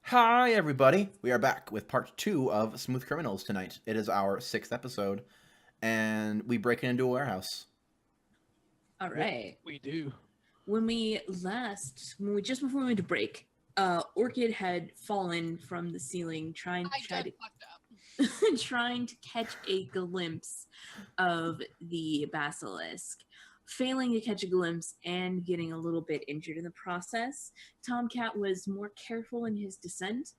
Hi, everybody. We are back with part 2 of Smooth Criminals tonight. It is our 6th episode, and we break into a warehouse. All right. We do. When we just before we went to break, Orchid had fallen from the ceiling trying to catch a glimpse of the basilisk. Failing to catch a glimpse and getting a little bit injured in the process, TomCat was more careful in his descent,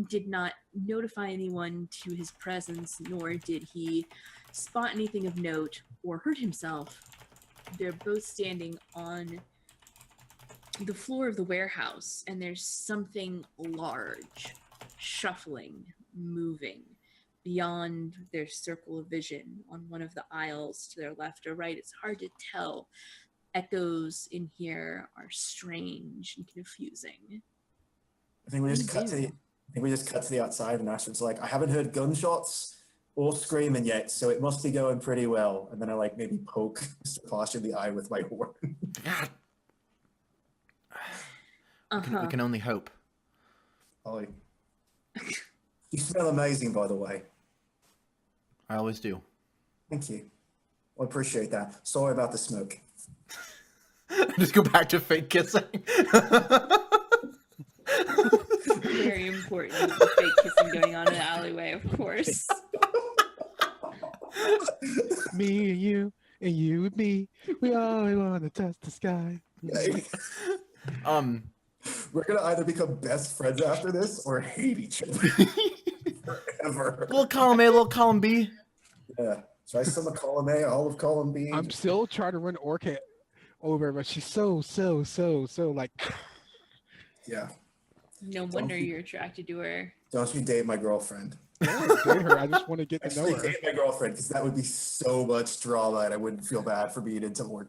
did not notify anyone to his presence, nor did he spot anything of note or hurt himself. They're both standing on the floor of the warehouse, and there's something large, shuffling, moving beyond their circle of vision on one of the aisles to their left or right. It's hard to tell. Echoes in here are strange and confusing. I think we just cut to the outside, and Astrid's like, I haven't heard gunshots or screaming yet, so it must be going pretty well. And then I maybe poke Mr. Posh in the eye with my horn. We can only hope. Ollie. You smell amazing, by the way. I always do. Thank you. I appreciate that. Sorry about the smoke. Just go back to fake kissing. Very important. The fake kissing going on in the alleyway, of course. Me and you and me, we all want to touch the sky. We're gonna either become best friends after this or hate each other forever. Little column A, little column B. Yeah. Try some of column A, all of column B. I'm still trying to run Orchid over, but she's so like. Yeah. No wonder you're attracted to her. Don't you date my girlfriend? I don't want to date her. I just want to get to know Actually, her. date my girlfriend, because that would be so much drama, and I wouldn't feel bad for being into more.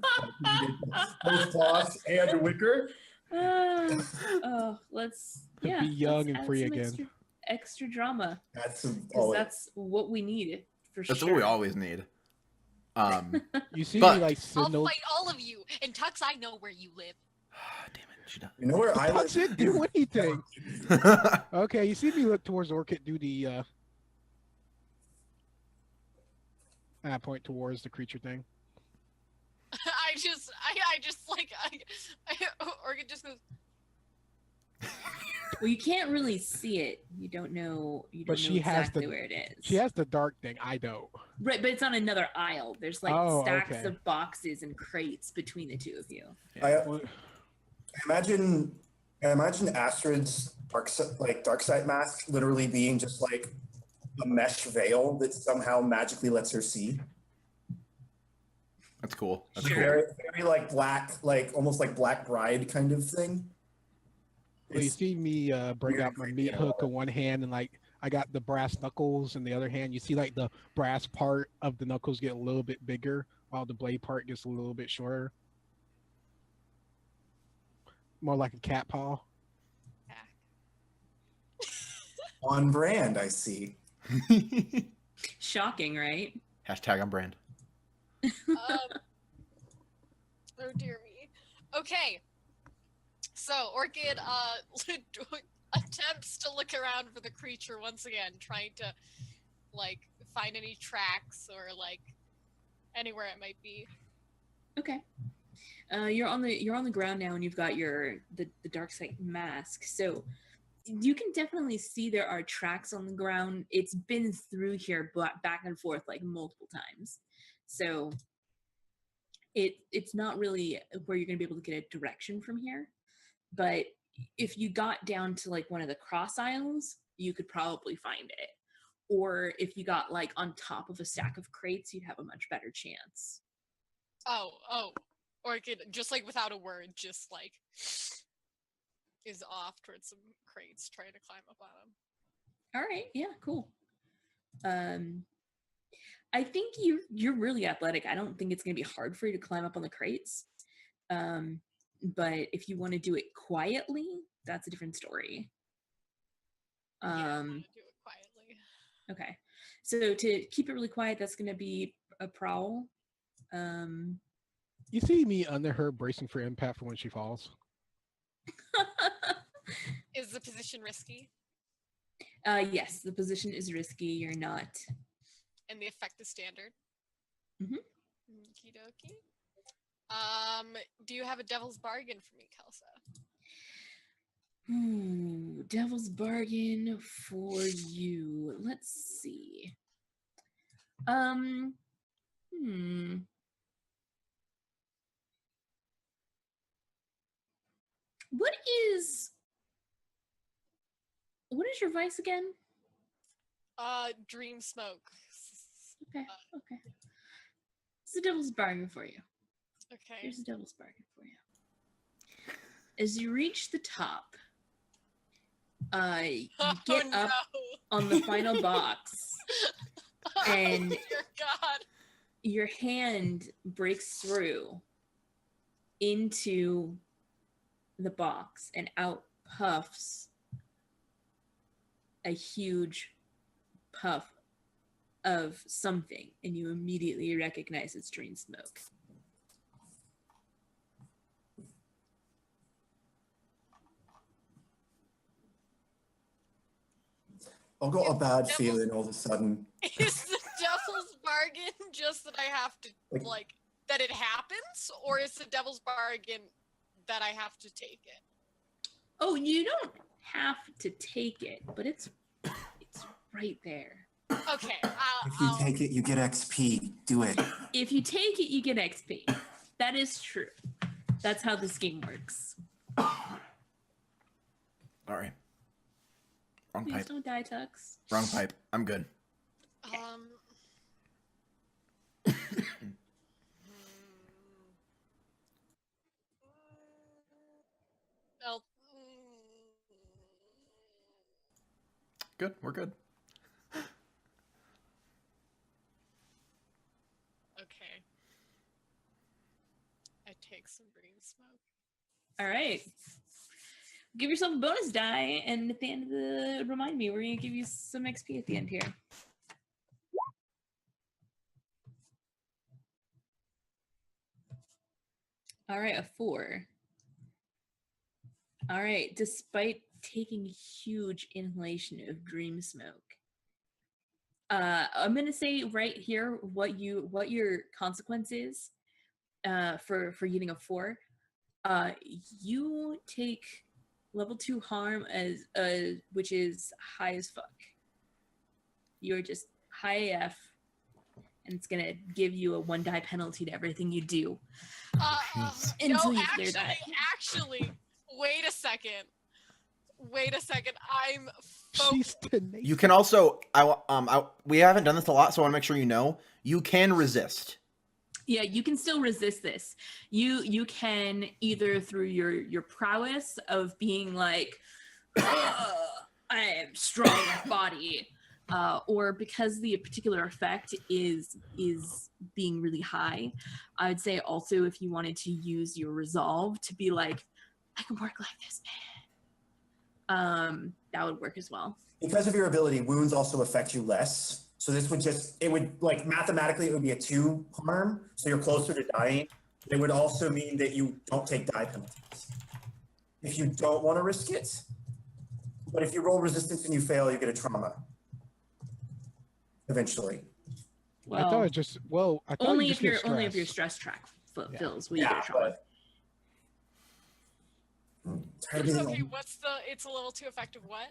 Both Posh and Wicker. Let's Be young and free again. Extra drama. That's That's what we need for sure. That's what we always need. You see But- me like I'll signal. fight all of you. And Tux, I know where you live. Damn it, she does. You know where I I live? didn't do anything. Okay, you see me look towards Orchid, do the I point towards the creature thing. I just Orchid just goes, Well, you can't really see it. You don't know. You don't But know she has exactly the- where it is. She has the dark thing. I don't. Right, but it's on another aisle. There's stacks okay. of boxes and crates between the two of you. I imagine Astrid's dark side mask literally being just like a mesh veil that somehow magically lets her see. That's cool. That's cool. Very, very black, almost like Black Bride kind of thing. Well, you see me bring out my meat hook in one hand, and I got the brass knuckles in the other hand. You see the brass part of the knuckles get a little bit bigger, while the blade part gets a little bit shorter. More like a cat paw. On brand, I see. Shocking, right? Hashtag on brand. oh dear me. Okay. So Orchid attempts to look around for the creature once again, trying to find any tracks or anywhere it might be. Okay. You're on the ground now, and you've got the dark side mask. So you can definitely see there are tracks on the ground. It's been through here back and forth multiple times. So it's not really where you're going to be able to get a direction from here. But if you got down to one of the cross aisles, you could probably find it. Or if you got on top of a stack of crates, you'd have a much better chance. Oh. Orchid, just without a word, just is off towards some crates, trying to climb up on them. All right, yeah, cool. I think you're really athletic. I don't think it's going to be hard for you to climb up on the crates. But if you want to do it quietly, that's a different story. Yeah, I want to do it quietly. Okay. So to keep it really quiet, that's going to be a prowl. You see me under her bracing for impact for when she falls. Is the position risky? Yes, the position is risky. You're not. And the effect is standard. Mhm. Okie dokie. Do you have a devil's bargain for me, Kelsa? Ooh, devil's bargain for you. Let's see. What is your vice again? Dream smoke. Okay. It's the devil's bargain for you. Okay. Here's the devil's bargain for you. As you reach the top, you get up on the final box, and dear God, your hand breaks through into the box, and out puffs a huge puff of something, and you immediately recognize it's dream smoke. I've got a bad feeling all of a sudden. is the devil's bargain just that I have to like that it happens, or is the devil's bargain that I have to take it? Oh, you don't have to take it, but it's right there. Okay. If you take it, you get XP. Do it. If you take it, you get XP. That is true. That's how this game works. All right. Wrong Please pipe. don't die, Tux. Wrong pipe. I'm good. Well, Good. We're good. okay. I take some green smoke. All right. Give yourself a bonus die, and at the end of the remind me, we're gonna give you some XP at the end here. All right, a 4. All right, despite taking huge inhalation of dream smoke, I'm gonna say right here what your consequence is for getting a 4. You take level 2 harm as which is high as fuck. You're just high AF, and it's gonna give you a 1 die penalty to everything you do. Until you clear that. Actually, wait a second. I'm She's tenacious. You can also, we haven't done this a lot, so I want to make sure you know, you can resist. Yeah, you can still resist this. You can either through your prowess of being like, I am strong of body, or because the particular effect is being really high. I would say also if you wanted to use your resolve to be like, I can work like this, man. That would work as well. Because of your ability, wounds also affect you less. So this would mathematically, it would be a 2 harm, so you're closer to dying. It would also mean that you don't take die penalties. If you don't want to risk it, but if you roll resistance and you fail, you get a trauma. Eventually. Well, I thought it just only if your stress track fills when you get a trauma. okay, it's a level 2 effect of what?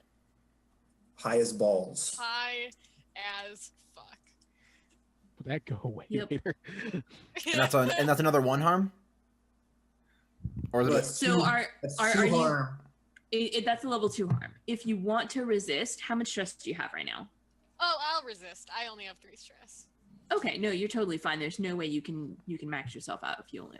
High as balls. High as fuck. Will that go away Yep. later? And that's another 1 harm? Or is it So are you harm. That's a level 2 harm. If you want to resist, how much stress do you have right now? Oh, I'll resist. I only have 3 stress. Okay, no, you're totally fine. There's no way you can max yourself out if you only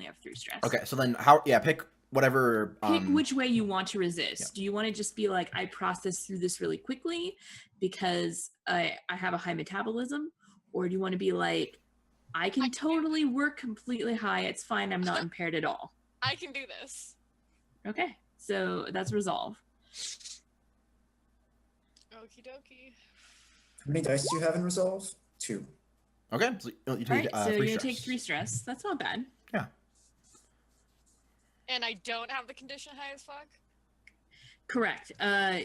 have 3 stress. Okay, so then pick whatever. Pick which way you want to resist. Yeah. Do you want to just be like, I process through this really quickly because I have a high metabolism, or do you want to be like, I can totally work completely high. It's fine. I'm not impaired at all. I can do this. Okay, so that's resolve. Okie dokie. How many dice do you have in resolve? 2. Okay, so you take so 3 you're gonna stress. take 3 stress. That's not bad. Yeah. And I don't have the condition high as fuck? Correct.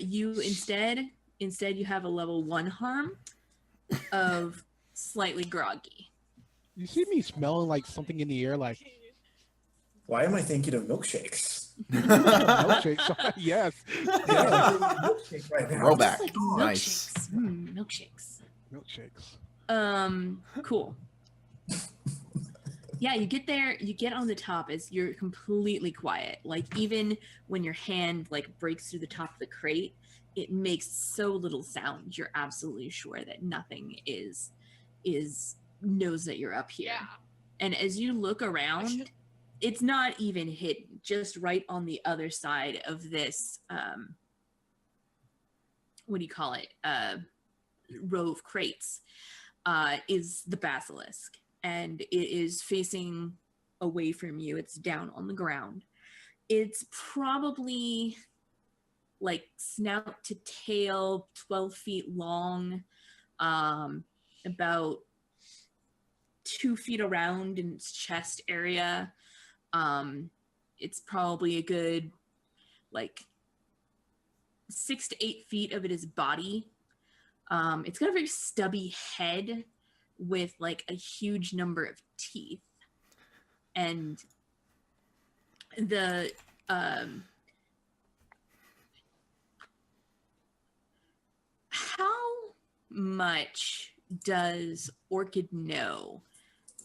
You instead Instead, you have a level 1 harm of slightly groggy. You see me smelling like something in the air, like Why am I thinking of milkshakes? milkshakes. Yes. Yeah, milkshake right now. Throwback. Just like Nice. milkshakes. Milkshakes. Cool. Yeah, you get there, you get on the top as you're completely quiet. Like even when your hand like breaks through the top of the crate, it makes so little sound. You're absolutely sure that nothing is knows that you're up here. Yeah. And as you look around, it's not even hidden. Just right on the other side of this what do you call it? Row of crates is the basilisk. And it is facing away from you. It's down on the ground. It's probably like snout to tail, 12 feet long, about 2 feet around in its chest area. It's probably a good like 6 to 8 feet of it is body. It's got a very stubby head with like a huge number of teeth, and the how much does Orchid know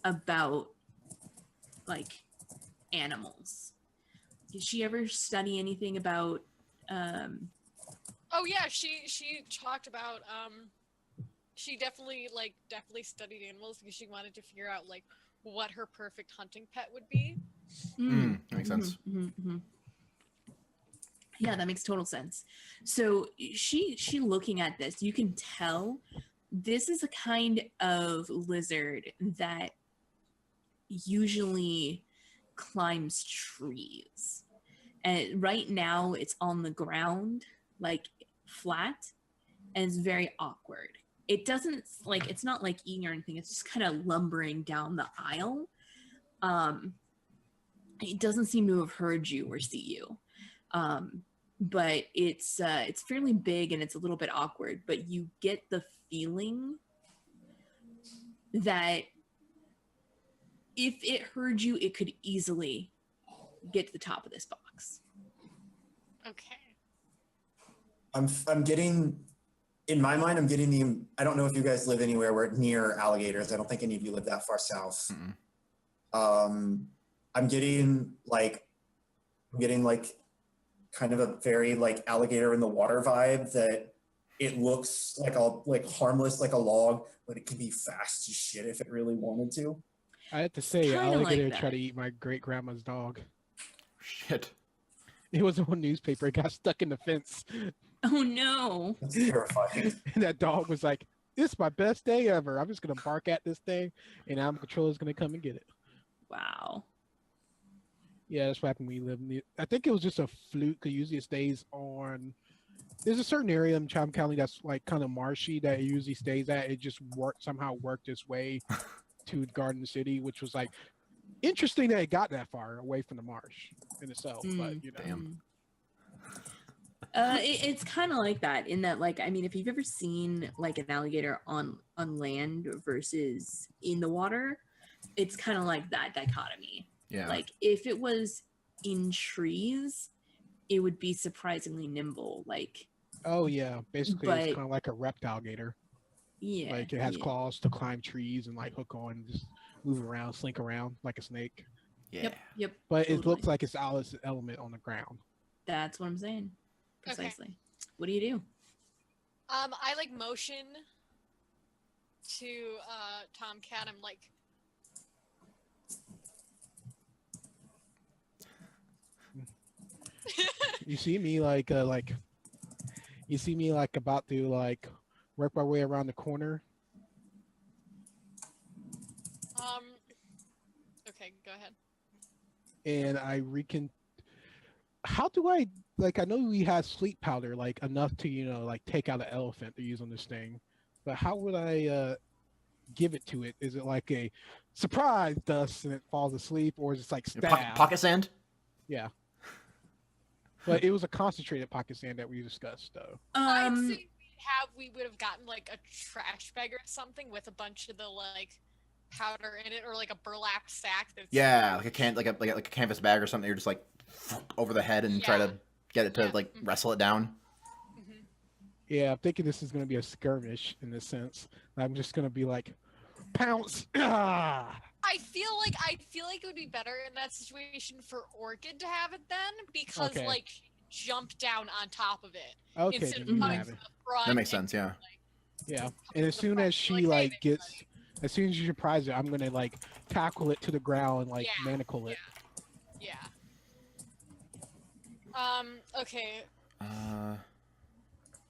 about like animals? Did she ever study anything about Oh yeah, she talked about she definitely studied animals because she wanted to figure out like what her perfect hunting pet would be. Makes sense. Yeah, that makes total sense. So she looking at this, you can tell this is a kind of lizard that usually climbs trees. And right now it's on the ground, like flat, and it's very awkward. It doesn't like, it's not like eating or anything, it's just kind of lumbering down the aisle. It doesn't seem to have heard you or see you. But it's fairly big and it's a little bit awkward, but you get the feeling that if it heard you, it could easily get to the top of this box. Okay. I'm getting, in my mind, I'm getting the, I don't know if you guys live anywhere where near alligators. I don't think any of you live that far south. I'm getting like kind of a very like alligator in the water vibe, that it looks like harmless, like a log, but it can be fast as shit if it really wanted to. I have to say, Kinda alligator like tried that. to eat my great grandma's dog. Shit. It was on newspaper. It got stuck in the fence, Oh no. That's terrifying. and that dog was like, "This is my best day ever. I'm just gonna bark at this thing, and animal controller's gonna come and get it." Wow. Yeah, that's what happened when we live near. I think it was just a fluke, because usually it stays on. There's a certain area in Chatham County that's like kind of marshy that it usually stays at. It just somehow worked its way to Garden City, which was like interesting that it got that far away from the marsh in itself. But you know, Damn. It's kind of like that in that, like, I mean, if you've ever seen like an alligator on land versus in the water, it's kind of like that dichotomy. Yeah. Like if it was in trees, it would be surprisingly nimble. Like, oh yeah, basically But- it's kind of like a reptile gator. yeah, Like it has yeah. claws to climb trees and like hook on, and just move around, slink around like a snake. Yeah. Yep. But it Totally. looks like it's out of its element on the ground. That's what I'm saying. Okay. Precisely. What do you do? I like motion to TomCat. I'm like, You see me you see me like about to like work my way around the corner. okay, go ahead. And how do I, like, I know we have sleep powder, like enough to, you know, like take out an elephant to use on this thing, but how would I give it to it? Is it like a surprise dust and it falls asleep, or is it like stab? Pocket sand? Yeah. But it was a concentrated pocket sand that we discussed, though. I'd say we we would have gotten like a trash bag or something with a bunch of the like powder in it, or like a burlap sack. That's Yeah, like a canvas bag or something. You're just like over the head and try Yeah. to get it to Yeah. like wrestle it down. Mhm. Yeah, I'm thinking this is going to be a skirmish in this sense. I'm just going to be like, pounce. Ah! I feel like it would be better in that situation for Orchid to have it then, because Okay. like she jump down on top of it Okay, instead of then you coming have to it. the front. That makes and, sense. Yeah. like, Yeah, coming and to as the soon front as and be she "Hey, like there, gets, as soon as you surprise her, I'm gonna like tackle it to the ground and like Yeah, manacle it. Yeah. Okay.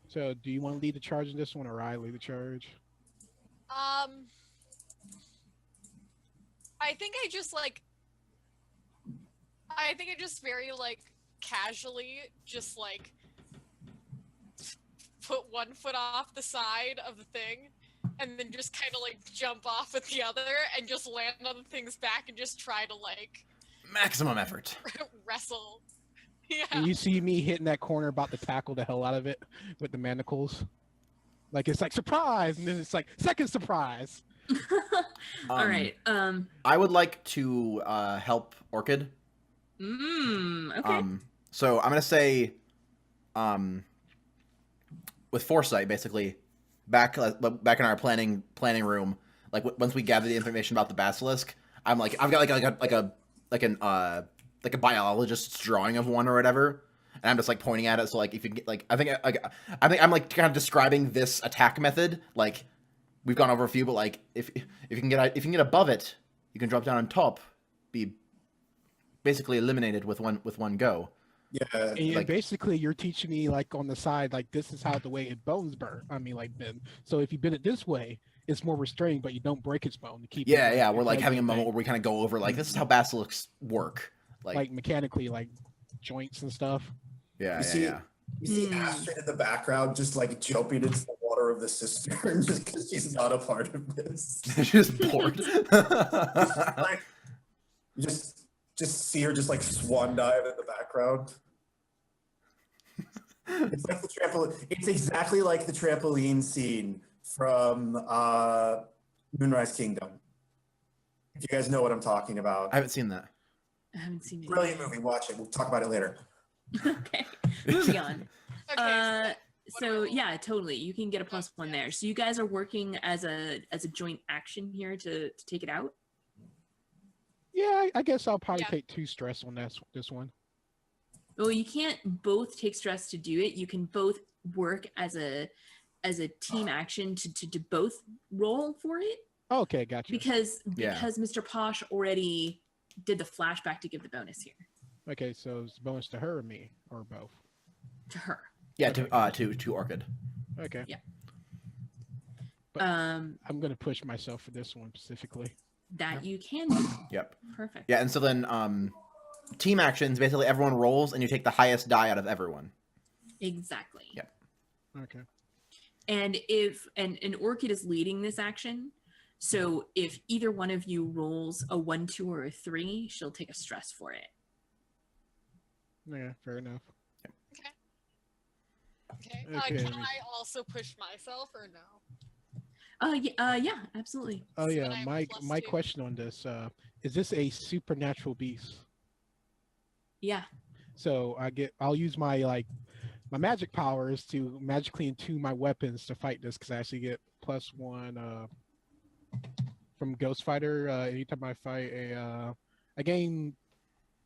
So, do you want to lead the charge in this one, or I lead the charge? I think I just like. I think I just very like casually just like put one foot off the side of the thing, and then just kind of like jump off with the other and just land on the thing's back and just try to like Maximum effort. wrestle. And Yeah. you see me hitting that corner, about to tackle the hell out of it with the manacles. Like it's like surprise, and then it's like second surprise. All right. I would like to help Orchid. Okay. So I'm gonna say, with foresight, basically, back in our planning room, like once we gather the information about the basilisk, I'm like, I've got like a biologist's drawing of one or whatever, and I'm just like pointing at it. So like, if you can get like, I think I'm like kind of describing this attack method. Like we've gone over a few, but like if you can get above it, you can drop down on top, be basically eliminated with one go. Yeah. And Like- basically, you're teaching me like on the side, like this is how the way it bones burn. I mean, like bend. So if you bend it this way, it's more restrained, but you don't break its bone to keep. Yeah, it, yeah, it we're like does having a the moment thing. where we kind of go over like this is how basilisks work. Like mechanically, like joints and stuff. Yeah, You see, you see Astrid in the background just like jumping into the water of the cistern just because she's not a part of this. Just bored. Like, you just see her just like swan dive in the background. It's like the trampoline. It's exactly like the trampoline scene from Moonrise Kingdom. If you guys know what I'm talking about. I haven't seen that. I haven't seen it. Brilliant movie. Watch it. We'll talk about it later. Okay. Moving on. Okay. So yeah, totally. You can get a +1 there. So you guys are working as a joint action here to take it out. Yeah, I guess I'll probably Yeah. take 2 stress on this one. Well, you can't both take stress to do it. You can both work as a team action to both roll for it Okay, gotcha. because Yeah. Mr. Posh already did the flashback to give the bonus here Okay, so it's bonus to her or me or both. to her. Yeah, to Orchid. Okay. Yeah. But I'm gonna push myself for this one specifically. That you can do. Yep. Perfect. Yeah, and so then team actions, basically everyone rolls and you take the highest die out of everyone. Exactly. Yep. Okay. And if and Orchid is leading this action, so if either one of you rolls a 1, 2, or a 3, she'll take a stress for it. Yeah, fair enough. Okay. Okay. Can I also push myself or no? Yeah, absolutely. Oh So yeah, then I have my +2. question on this, is this a supernatural beast? Yeah. So I'll use my magic powers to magically attune my weapons to fight this, because I actually get +1 from Ghost Fighter. Anytime I fight I gain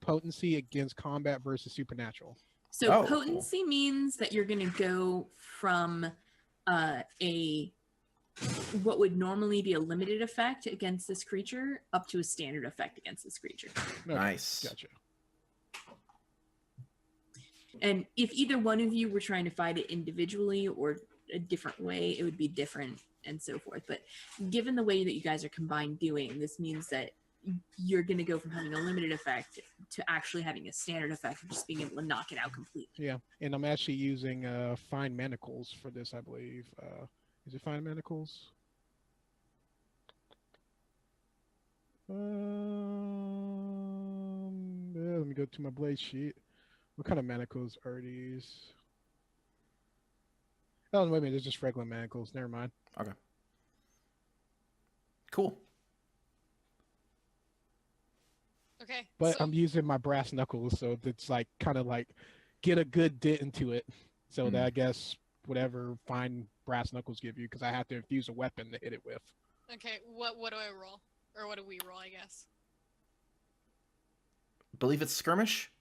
potency against combat versus supernatural. So Oh, cool. potency means that you're going to go from a what would normally be a limited effect against this creature up to a standard effect against this creature. Okay, Nice. Gotcha. And if either one of you were trying to fight it individually or a different way, it would be different and so forth. But given the way that you guys are combined doing, this means that you're going to go from having a limited effect to actually having a standard effect of just being able to knock it out completely. Yeah, and I'm actually using fine manacles for this, I believe. Is it fine manacles? Yeah, let me go to my blade sheet. What kind of manacles are these? Oh, wait a minute. There's just regular manacles. Never mind. Okay. Cool. Okay. But so, I'm using my brass knuckles, so it's like kind of like get a good dent into it, so that I guess whatever fine brass knuckles give you, because I have to infuse a weapon to hit it with. okay. What do I roll, or what do we roll? I guess. Believe it's skirmish.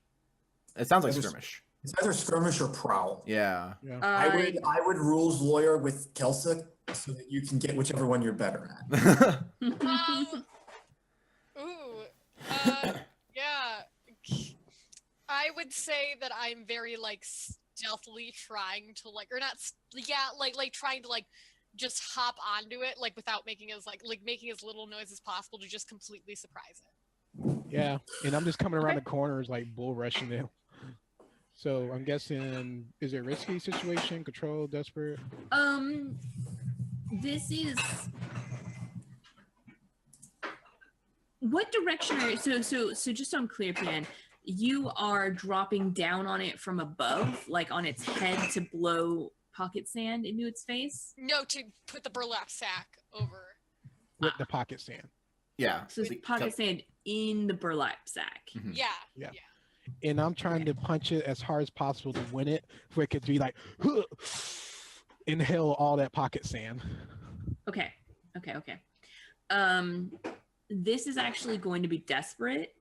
It sounds like It's- skirmish. It's either skirmish or prowl. Yeah. Yeah. I would rules lawyer with Kelsa so that you can get whichever one you're better at. Yeah. I would say that I'm very like stealthily trying to like, or not. Like trying to like just hop onto it like without making as making as little noise as possible to just completely surprise it. Yeah, and I'm just coming around the corners like bull rushing them. So I'm guessing, is it a risky situation? Control, desperate? This is. What direction are so just so I'm clear, Pan, you are dropping down on it from above, like on its head to blow pocket sand into its face? No, to put the burlap sack over. With the pocket sand. Yeah. So it's pocket sand in the burlap sack. Mhm. Yeah. And I'm trying to punch it as hard as possible to win it, where it could be like, inhale all that pocket sand. Okay. This is actually going to be desperate,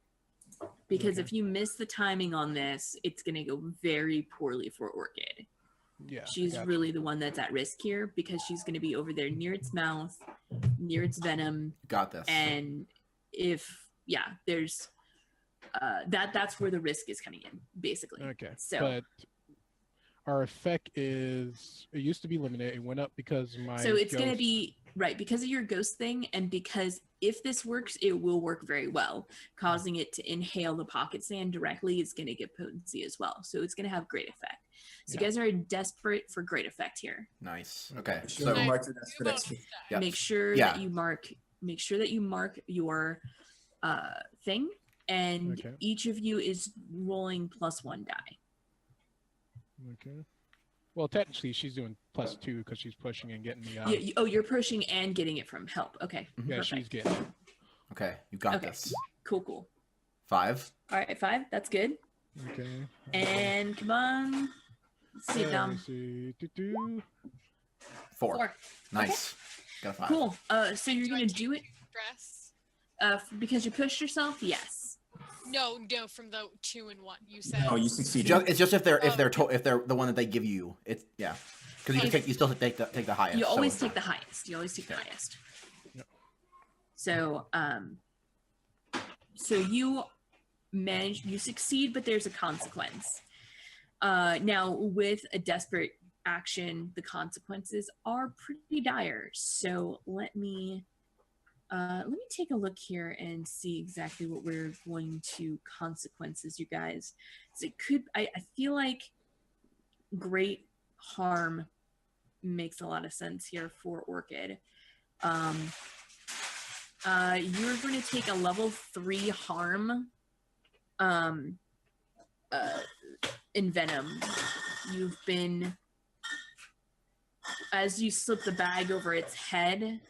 because if you miss the timing on this, it's going to go very poorly for Orchid. Yeah. She's really the one that's at risk here, because she's going to be over there near its mouth, near its venom. Got this. And there's that's where the risk is coming in, basically. Okay. So, but our effect is, it used to be limited. It went up because my so it's going to ghost- be right because of your ghost thing, and because if this works, it will work very well. Causing it to inhale the pocket sand directly is going to get potency as well, so it's going to have great effect. So you guys are desperate for great effect here. Nice. Okay. Sure, So mark your desperate XP. yeah. Make sure Yeah. that you mark. Make sure that you mark your thing, and Okay. each of you is rolling +1 die. Okay. Well, technically, she's doing +2 because she's pushing and getting the. You're pushing and getting it from help. Okay. Yeah, Perfect. she's getting it. okay, you got Okay. this. Cool. 5. All right, 5. That's good. Okay. And come on. Sit Let down. me see. Doo-doo. 4. 4. Nice. Got a 5. Cool. So you're Do I gonna take do it Stress? because you pushed yourself. Yes. No, from the 2 and 1. You said. No, you succeeded. It's just if they're the one that they give you. It's because you still take the highest. You always so, take the highest. You always take the highest. Yep. So so you succeed, but there's a consequence. Now with a desperate action, the consequences are pretty dire. So let me take a look here and see exactly what we're going to consequences, you guys. So it could, I feel like great harm makes a lot of sense here for Orchid. You're going to take a level 3 harm in venom. You've been, as you slip the bag over its head,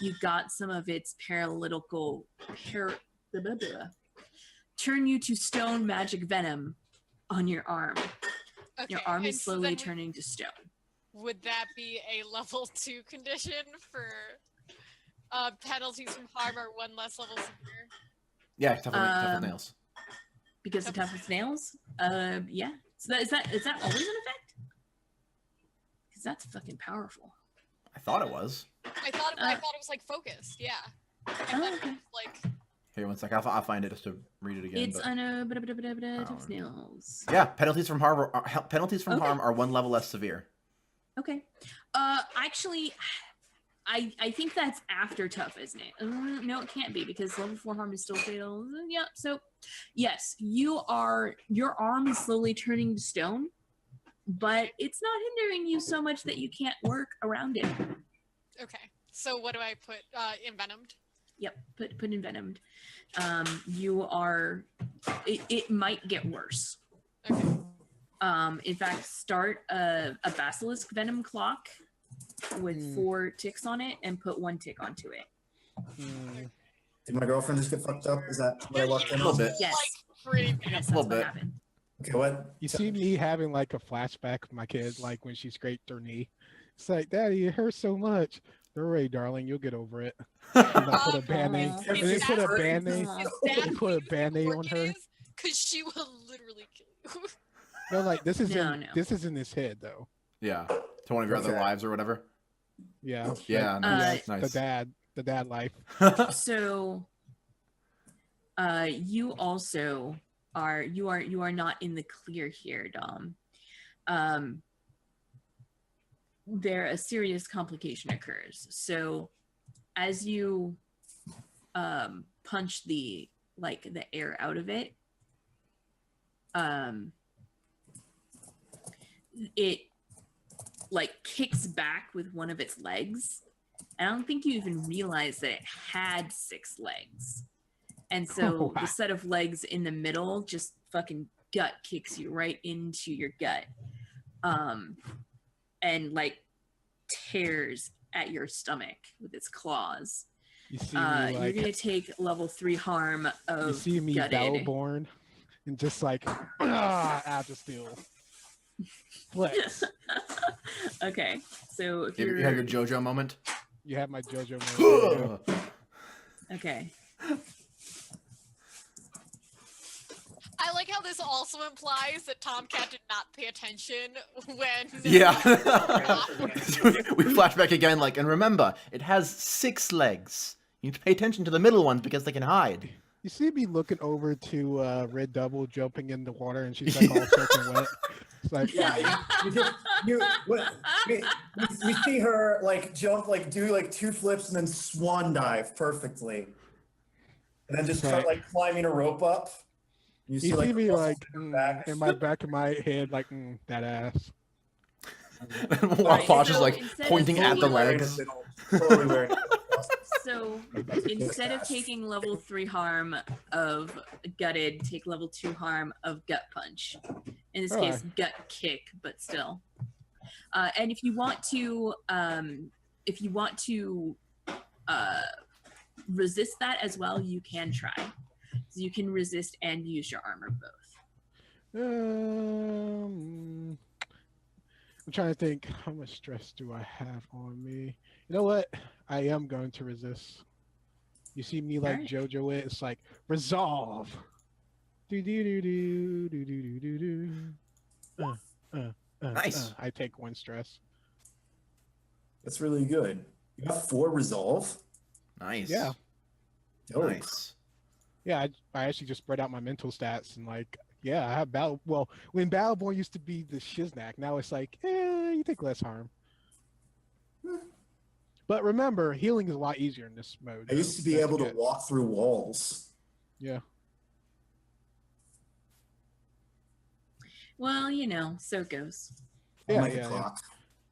you got some of its paralytical turn you to stone magic venom on your arm. Okay. Your arm and is so slowly then turning to stone. Would that be a level 2 condition for penalties from harm or 1 less level severe? Yeah, tough nails. Because of toughness nails? Yeah. So is that always an effect? Because that's fucking powerful. I thought it was. I thought it was like focused. Yeah. I thought it Okay. was like. Here, one sec. I'll find it just to read it again. It's but- toughness nails. Yeah, penalties from harm. Penalties from Okay. harm are 1 level less severe. Okay. Actually, I think that's after tough, isn't it? No, it can't be, because level 4 harm is still fatal. Yeah. So, yes, your arm is slowly turning to stone, but it's not hindering you so much that you can't work around it. Okay. So what do I put? Envenomed. Yep. Put envenomed. You are. It might get worse. Okay. In fact, start a basilisk venom clock with 4 ticks on it and put 1 tick onto it. Did my girlfriend just get fucked up? Is that what I walked in A little on? bit. Yes. Like, pretty bad. Yes, A little that's what bit. happened. Okay, what? You see me having like a flashback of my kid, like when she scraped her knee. It's like, Daddy, it hurts so much. Don't worry, darling, you'll get over it. And I put a band-aid. Aw. And they put a band-aid. Aw. They put a band-aid on her. Because she will literally kill you. No, like this is No, in no. this is in his head though. Yeah. To one of your other Okay. lives or whatever. Yeah. Yeah. Like, Nice. the dad life. So you also are not in the clear here, Dom. There a serious complication occurs. So as you punch the air out of it, it like kicks back with one of its legs. I don't think you even realized that it had 6 legs. And so Wow. the set of legs in the middle just fucking gut kicks you right into your gut. And like tears at your stomach with its claws. You see me You're like gonna take level 3 harm of you see me gutted. battleborn and just like out of steel. Flex. Okay, so if You you're have your JoJo moment. You have my JoJo moment. okay, I like how this also implies that TomCat did not pay attention when. Yeah. We flash back again, like, and remember, it has 6 legs. You need to pay attention to the middle ones because they can hide. You see me looking over to Red Double jumping in the water and she's like all soaking wet. It's like Yeah, we see her like jump, like do like 2 flips and then swan dive perfectly, and then just start Right. like climbing a rope up. You you see see like me the like muscles in her back. in my back of my head like that ass. While Alright, Fosh is so like instead of pointing at the taking- legs. Totally wearing it. so instead of taking level 3 harm of gutted, take level 2 harm of gut punch. In this case, gut kick, but still. And if you want to resist that as well, you can try. So you can resist and use your armor both. I'm trying to think, how much stress do I have on me? You know what? I am going to resist. You see me like Alright. JoJo it, it's like resolve. Do do do do do do do do. Nice. I take 1 stress. That's really good. You have 4 resolve. Nice. Yeah. Dope. Nice. Yeah, I actually just spread out my mental stats and like, yeah, I have battle. Well, when Battleborn used to be the shiznak, now it's like, you take less harm. But remember, healing is a lot easier in this mode. I used to be That's able to good. walk through walls. Yeah. Well, you know, so it goes. On Yeah, like yeah, a yeah. clock.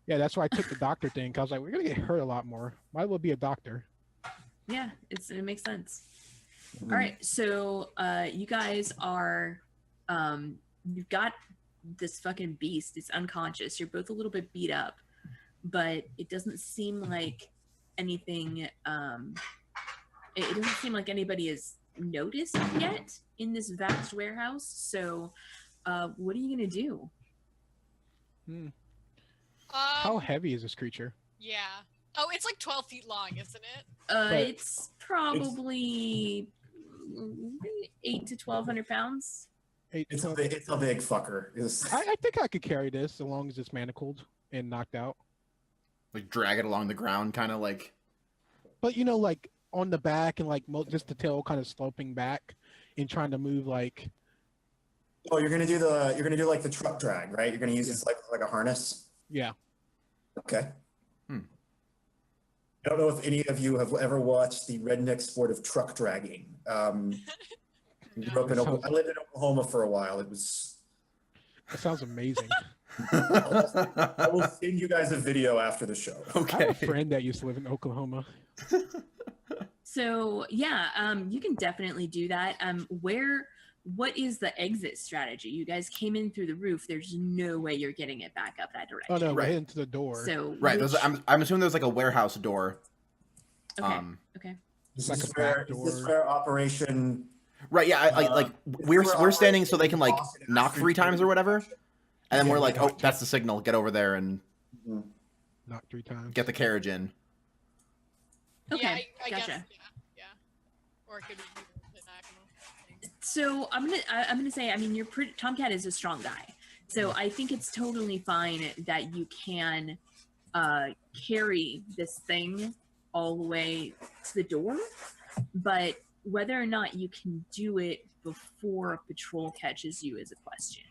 Yeah, that's why I took the doctor thing. Cause I was like, we're gonna get hurt a lot more. Might as well be a doctor. Yeah, it makes sense. All right, so you guys are you've got this fucking beast. It's unconscious. You're both a little bit beat up, but it doesn't seem like anything it doesn't seem like anybody has noticed yet in this vast warehouse. So what are you gonna do? How heavy is this creature? Yeah. Oh, it's like 12 feet long, isn't it? It's probably 8 to 1,200 pounds. It's a big fucker. I think I could carry this as long as it's manacled and knocked out. Like drag it along the ground, kind of like. But you know, like on the back and like just the tail kind of sloping back and trying to move like. Oh, you're gonna do like the truck drag, right? You're gonna use this like a harness. Yeah. Okay. I don't know if any of you have ever watched the redneck sport of truck dragging. I lived in Oklahoma for a while. It was. That sounds amazing. I will send you guys a video after the show. I have Okay. a friend that used to live in Oklahoma. So yeah, you can definitely do that. Where what is the exit strategy? You guys came in through the roof. There's no way you're getting it back up that direction. Oh no, we're Right. heading to the door. So Right. I'm assuming there's like a warehouse door. okay. Okay. Is Like this a where, back is this door. where Operation? Right. Yeah. Like we're standing so they can like Austin knock Astrid 3 times or whatever, and then Yeah, we're like, yeah. oh, that's the signal. Get over there and Knock 3 times. get the carriage in. Okay. Yeah, I Gotcha. guess. Yeah. Or it could be the diagonal. So I'm gonna say, I mean, TomCat is a strong guy, so I think it's totally fine that you can carry this thing all the way to the door, but whether or not you can do it before a patrol catches you is a question.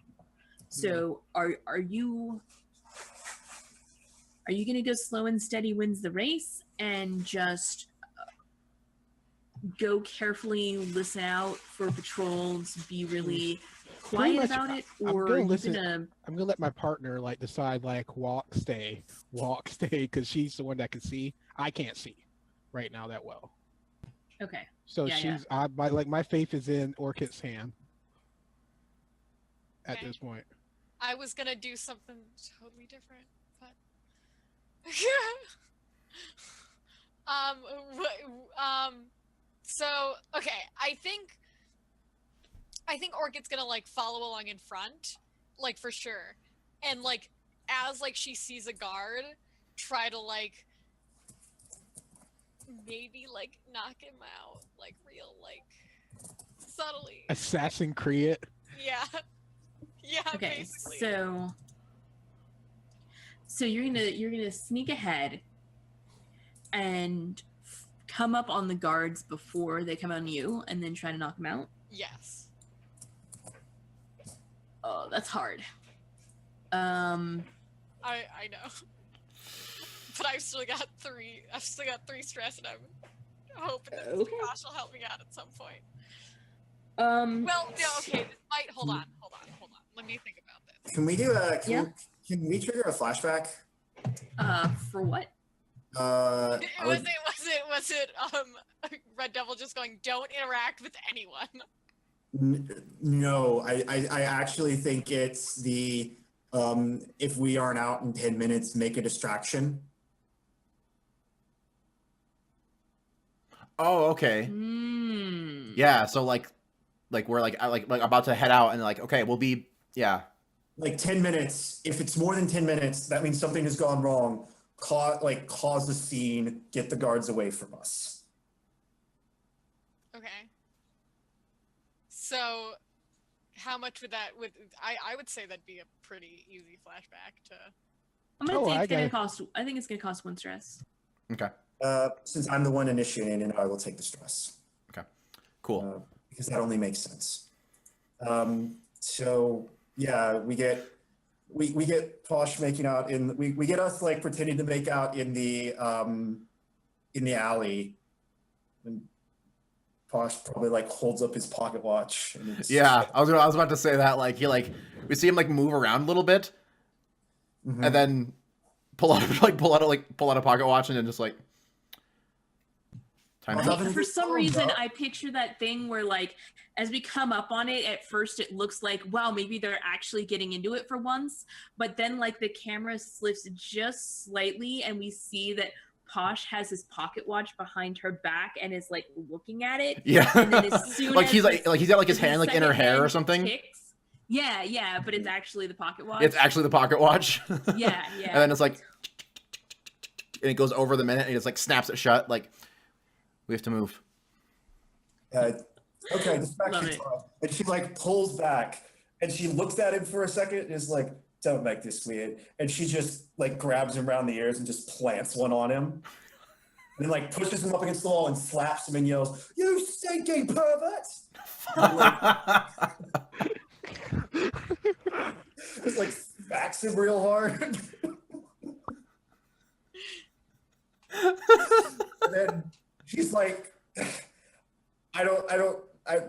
So are you gonna go slow and steady wins the race and just go carefully, listen out for patrols, be really quiet much, about it, I'm or gonna are you listen. gonna I'm gonna let my partner like decide like walk, stay, because she's the one that can see. I can't see right now that well. okay. So Yeah, my faith is in Orchid's hand at Okay. this point. I was gonna do something totally different, but so okay, I think Orchid's gonna like follow along in front, like for sure, and like as like she sees a guard, try to like maybe like knock him out, like real like subtly. Assassin Creed. Yeah. Yeah, Okay, basically. so you're gonna sneak ahead and come up on the guards before they come on you, and then try to knock them out. Yes. Oh, that's hard. I know. But I've still got 3 stress, and I'm hoping that Okay. Josh will help me out at some point. Well, no, okay, this might hold on. Let me think about this. Can we do a? Yeah. Can we trigger a flashback? For what? I would- Was it Red Devil just going, don't interact with anyone? No, I actually think it's the if we aren't out in 10 minutes, make a distraction. Oh, okay. Yeah. So like we're like about to head out, and like, okay, we'll be Like 10 minutes. If it's more than 10 minutes, that means something has gone wrong. Cause a scene, get the guards away from us. Okay. So, how much would that? I would say that'd be a pretty easy flashback to. I'm gonna say I it's gonna got it. cost. I think it's gonna cost 1 stress. Okay. Since I'm the one initiating it, I will take the stress. Cool. Because that only makes sense. So yeah, we get Posh making out we get us like pretending to make out in the alley. And Posh probably like holds up his pocket watch. And it's, Yeah, I was about to say that. Like we see him like move around a little bit, Mhm. and then pull out a pocket watch, and then just like time to Well, go. nothing- For some Oh, reason, no. I picture that thing where, like, as we come up on it, at first it looks like, wow, maybe they're actually getting into it for once. But then, like, the camera slips just slightly, and we see that Posh has his pocket watch behind her back and is like looking at it. Yeah, And then as soon like as he's this- like he's got like his the hand like in second her hair or hand something. ticks. Yeah, but it's actually the pocket watch. It's actually the pocket watch. Yeah. And then it's like, and it goes over the minute, and he just like snaps it shut. Like, we have to move. okay, Love distraction it. time. And she like pulls back and she looks at him for a second and is like, don't make this weird. And she just like grabs him around the ears and just plants one on him. And then like pushes him up against the wall and slaps him and yells, "You stinking pervert!" Just like smacks him real hard. And then she's like,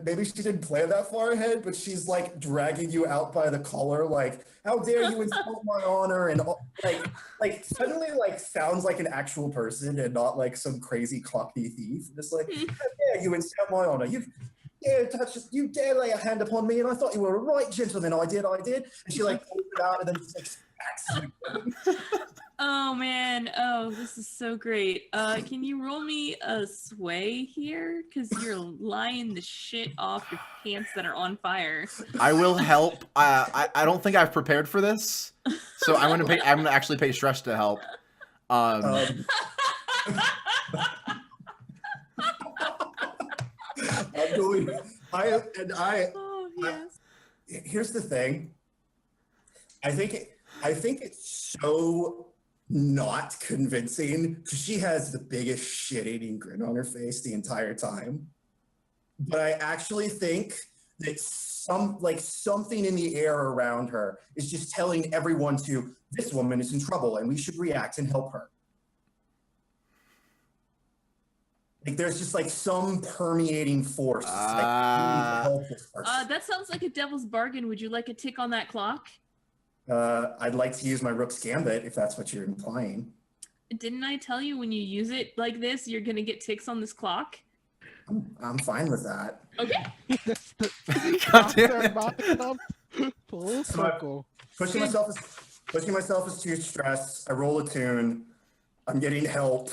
maybe she didn't plan that far ahead, but she's like dragging you out by the collar, like, how dare you insult my honor, and like suddenly like sounds like an actual person and not like some crazy cockney thief. Just like, how dare you insult my honor? You you dare lay a hand upon me, and I thought you were a right gentleman. I did. And she like pulls it out and then just like smacks me. Oh man, oh, this is so great. Can you roll me a sway here? Because you're lying the shit off your pants that are on fire. I will help. I don't think I've prepared for this, so I'm gonna actually pay Stress to help. I'm going. Oh yes. Here's the thing. I think it's so not convincing because she has the biggest shit-eating grin on her face the entire time. But I actually think that something in the air around her is just telling everyone this woman is in trouble and we should react and help her. Like there's just like some permeating force. Like, we need to help this person. That sounds like a devil's bargain. Would you like a tick on that clock? I'd like to use my Rook's Gambit if that's what you're implying. Didn't I tell you when you use it like this, you're gonna get ticks on this clock? I'm fine with that. Okay. God damn it. Full circle. Pushing myself is too stressed. I roll a tune. I'm getting help.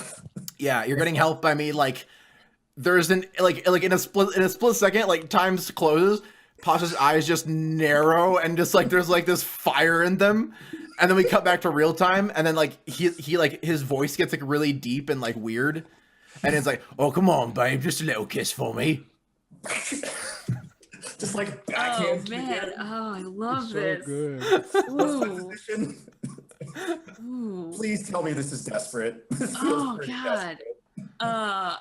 Yeah, you're getting help by me. Like, there's in a split second, like time closes. Pasha's eyes just narrow and just like there's like this fire in them, and then we cut back to real time, and then like he like his voice gets like really deep and like weird, and it's like, oh come on, babe, just a little kiss for me. Just like Oh backhand. man, oh I love So this. good. Ooh. Ooh. Please tell me this is desperate. This feels Oh pretty god. desperate.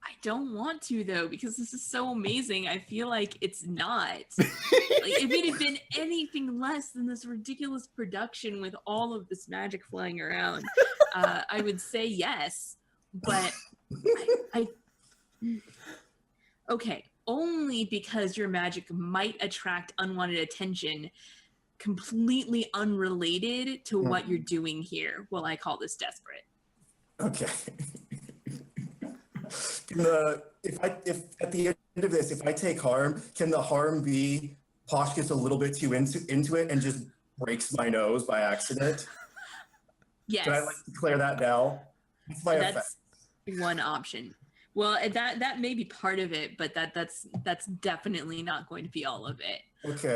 I don't want to though because this is so amazing. I feel like it's not. Like if it had been anything less than this ridiculous production with all of this magic flying around, I would say yes. But I okay, only because your magic might attract unwanted attention, completely unrelated to what you're doing here. Will I call this desperate? Okay. If at the end of this, if I take harm, can the harm be Posh gets a little bit too into it and just breaks my nose by accident? Yes. Can I like declare that now? That's my effect. That's one option. Well, that may be part of it, but that's definitely not going to be all of it. Okay,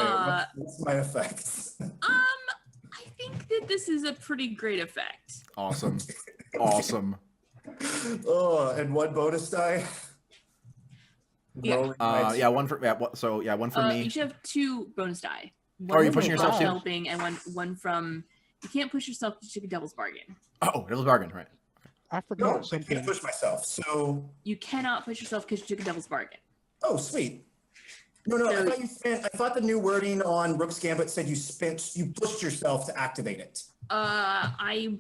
what's my effect? I think that this is a pretty great effect. Awesome. Awesome. Oh, and one bonus die. Yeah. Rolling my- Yeah, one for one for me. You should have 2 bonus die. Oh, are you from pushing yourself too? helping, and one from. You can't push yourself to take a devil's bargain. Oh, devil's bargain, right? I No, forgot I can't something. push myself. So, You cannot push yourself because you took a devil's bargain. oh, sweet. No, So- I thought the new wording on Rook's Gambit said you pushed yourself to activate it. I'm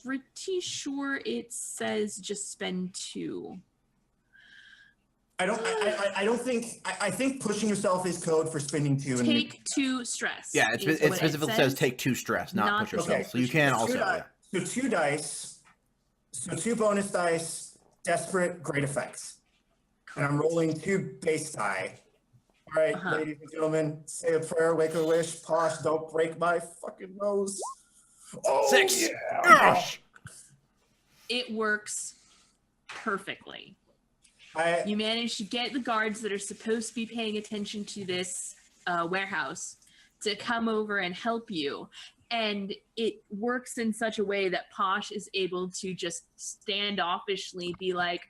pretty sure it says just spend 2. I think pushing yourself is code for spending 2. Take 2 stress. Yeah, it is what specifically says take 2 stress, not push yourself. okay. So you can also. Two Yeah. So 2 dice. So 2 bonus dice. Desperate, great effects. And I'm rolling 2 base die. All right, Uh-huh. ladies and gentlemen, say a prayer, wake a wish. Posh, don't break my fucking nose. Oh, 6. yeah. Gosh. It works perfectly. I, You manage to get the guards that are supposed to be paying attention to this warehouse to come over and help you. And it works in such a way that Posh is able to just standoffishly be like,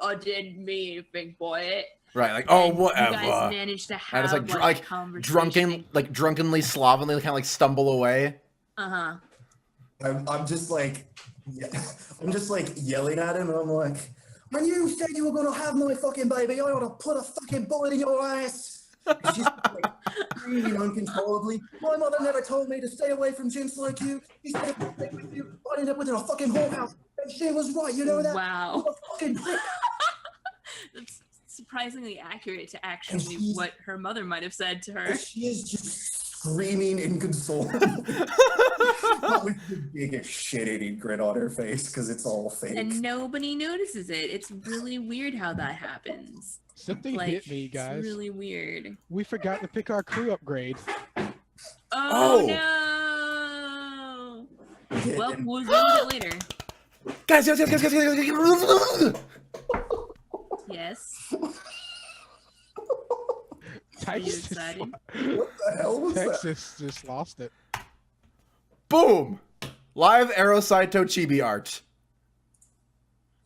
I didn't mean anything, boy. Right, like, oh, And whatever. You guys manage to And have it's a conversation. drunkenly, slovenly, kind of like stumble away. Uh-huh. I'm just like yelling at him, and I'm like, when you said you were gonna have my fucking baby, I ought to put a fucking bullet in your ass. And she's like screaming uncontrollably. My mother never told me to stay away from gents like you. She said if I stayed with you, I'd end up within a fucking whorehouse. And she was right, you know that? Wow. I'm a fucking prick. That's surprisingly accurate to And actually she's- what her mother might have said to her. And she is just screaming inconsolable. Not with the biggest shit-eating grin on her face because it's all fake. And nobody notices it. It's really weird how that happens. Something Like, hit me, guys. It's really weird. We forgot to pick our crew upgrade. Oh, no! Yeah, Well, and- we'll deal with it later. Guys. Yes. Are you Texas, excited? What the hell was that? Texas just lost it. Boom! Live Arrow Saito chibi art.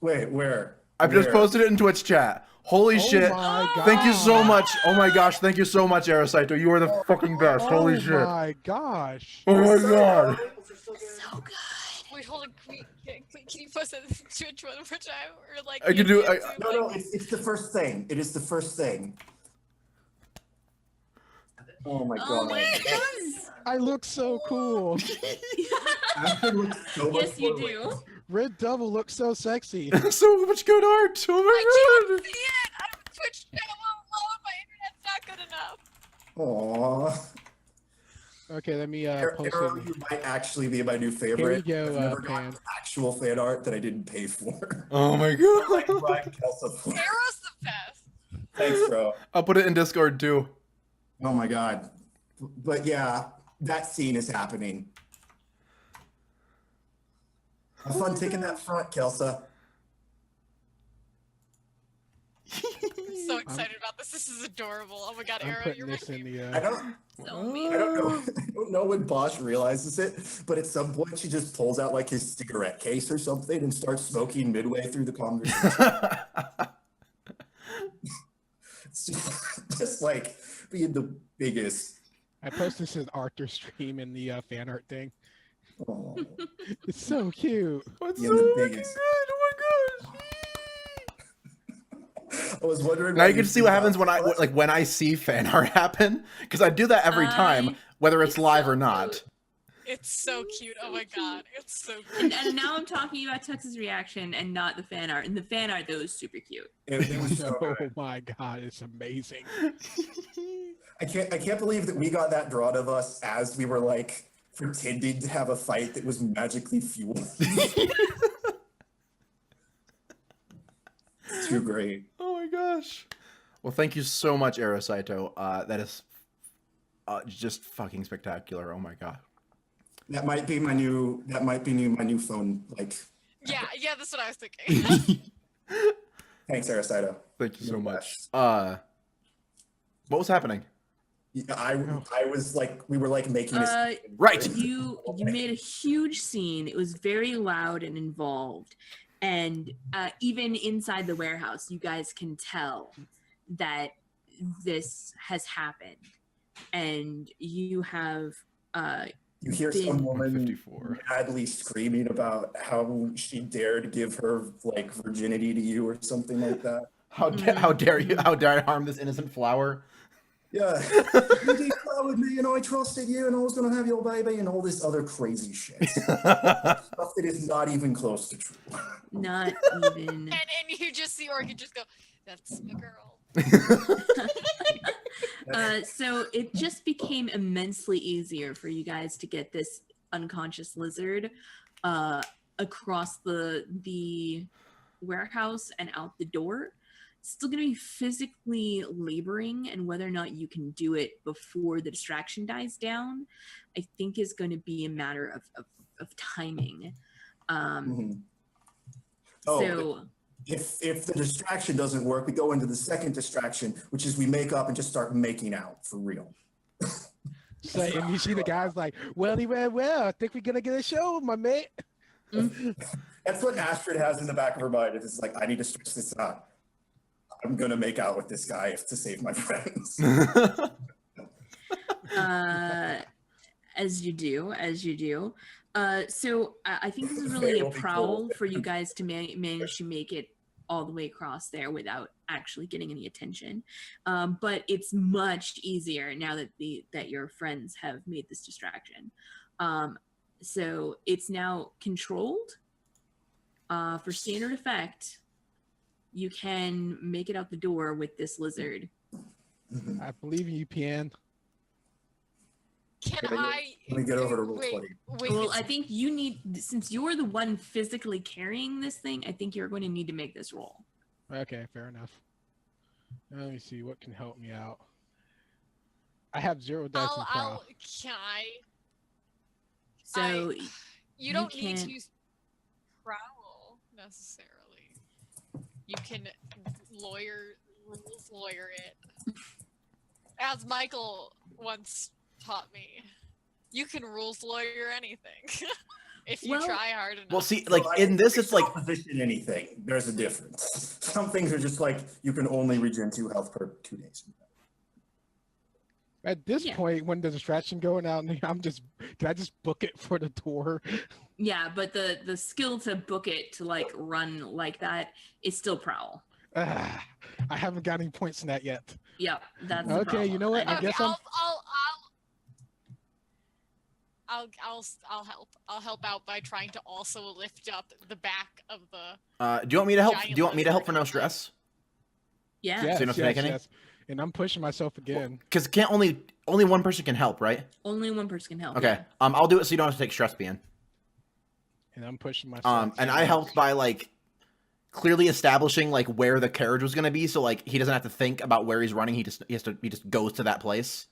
Wait, where? I've just Where? posted it in Twitch chat. Holy shit. My God. Thank you so much. Oh my gosh, thank you so much, Arrow Saito. You are the fucking best. Holy shit. Oh my gosh. Oh my god. So good. Wait, hold on. Can you post that to Twitch one more time? Or like, I can do it. No, it's the first thing. It is the first thing. Oh my Oh god. my goodness! I look so cool. Ashford looks so much Yes, you more do. like- Red Devil looks so sexy. So much good art. Oh I my can't god. see it! I'm Twitch chat won't load. My internet's not good enough. Aw. Okay, let me post Arrow, it. you might actually be my new favorite. Here you go, I've never Pan. gotten actual fan art that I didn't pay for. Oh my Like god. Brian Kelso. Arrow's the best. Thanks, bro. I'll put it in Discord too. Oh my god. But yeah, that scene is happening. Have fun taking that front, Kelsa. I'm so excited about this. This is adorable. Oh my god, I'm Arrow, putting you're this making in me. the. I don't So mean. I don't know. I don't know when Bosch realizes it, but at some point she just pulls out like his cigarette case or something and starts smoking midway through the conversation. It's just like being the biggest. I posted this in Arthur stream in the fan art thing. Oh, It's so cute. What's Yeah, so the fucking biggest. good? Oh my gosh. I was wondering. Now why you can see what freaked happens out. when I see fan art happen, because I do that every time, whether it's live or not. It's so cute. Oh my god, it's so And, cute. and now I'm talking about Tux's reaction and not the fan art. And the fan art, though, is super cute. It was so Oh good. my god, it's amazing. I can't believe that we got that drawn of us as we were like pretending to have a fight that was magically fueled. Too great. Oh my gosh. Well, thank you so much, Arrow Saito. That is just fucking spectacular. Oh my god. That might be my new my new phone. Like, Yeah, that's what I was thinking. thanks, Aracito. Thank you so You're the much. best. What was happening? Yeah, I was like, we were like making this. Right. You made a huge scene. It was very loud and involved. And even inside the warehouse, you guys can tell that this has happened. And you have You hear been- some woman 54. madly screaming about how she dared give her like virginity to you or something like that. How dare you? How dare I harm this innocent flower? Yeah, you deflowered me, and I trusted you, and I was gonna have your baby, and all this other crazy shit. Stuff that is not even close to true. not even. and you just see Orchid just go, that's a girl. So it just became immensely easier for you guys to get this unconscious lizard across the warehouse and out the door. It's still going to be physically laboring, and whether or not you can do it before the distraction dies down, I think is going to be a matter of timing. Mhm. Oh, So if the distraction doesn't work, we go into the second distraction, which is we make up and just start making out for real. So, and you see the guys like, well, I think we're gonna get a show, my mate. That's what Astrid has in the back of her mind. It's like, I need to stretch this out. I'm gonna make out with this guy to save my friends. as you do. So I think this is really a It'll be prowl cool. for you guys to manage to make it all the way across there without actually getting any attention. But it's much easier now that your friends have made this distraction. So it's now controlled. For standard effect, you can make it out the door with this lizard. I believe in you, Pian. Can Let me- I? let me get over to roll wait, 20. Wait, Well, it's- I think you need, since you're the one physically carrying this thing, I think you're going to need to make this roll. Okay, fair enough. Let me see what can help me out. I have 0 dice in prowl. Can I? So You you don't need to can't- use prowl necessarily. You can rules lawyer it. As Michael once taught me, you can rules lawyer anything if you Well- try hard enough. Well, see, So like I in can this, it's like position anything. There's a difference. Some things are just like you can only regen 2 health per 2 days. At this Yeah. point, when the distraction going out, I'm just, can I just book it for the door? yeah, but the skill to book it to like run like that is still prowl. I haven't got any points in that yet. Yep, that's the Okay, problem. you know what? I Okay, guess I'm. I'll help. I'll help out by trying to also lift up the back of the. do you want me to help? Giant Do you want me to help lizard for no outside. stress? Yeah. Yes, So you don't have to take any? And I'm pushing myself again. Because can't only one person can help, right? Only one person can help. Okay. yeah. I'll do it so you don't have to take stress, Bien. And I'm pushing myself. And I helped by like clearly establishing like where the carriage was gonna be, so like he doesn't have to think about where he's running. He just goes to that place.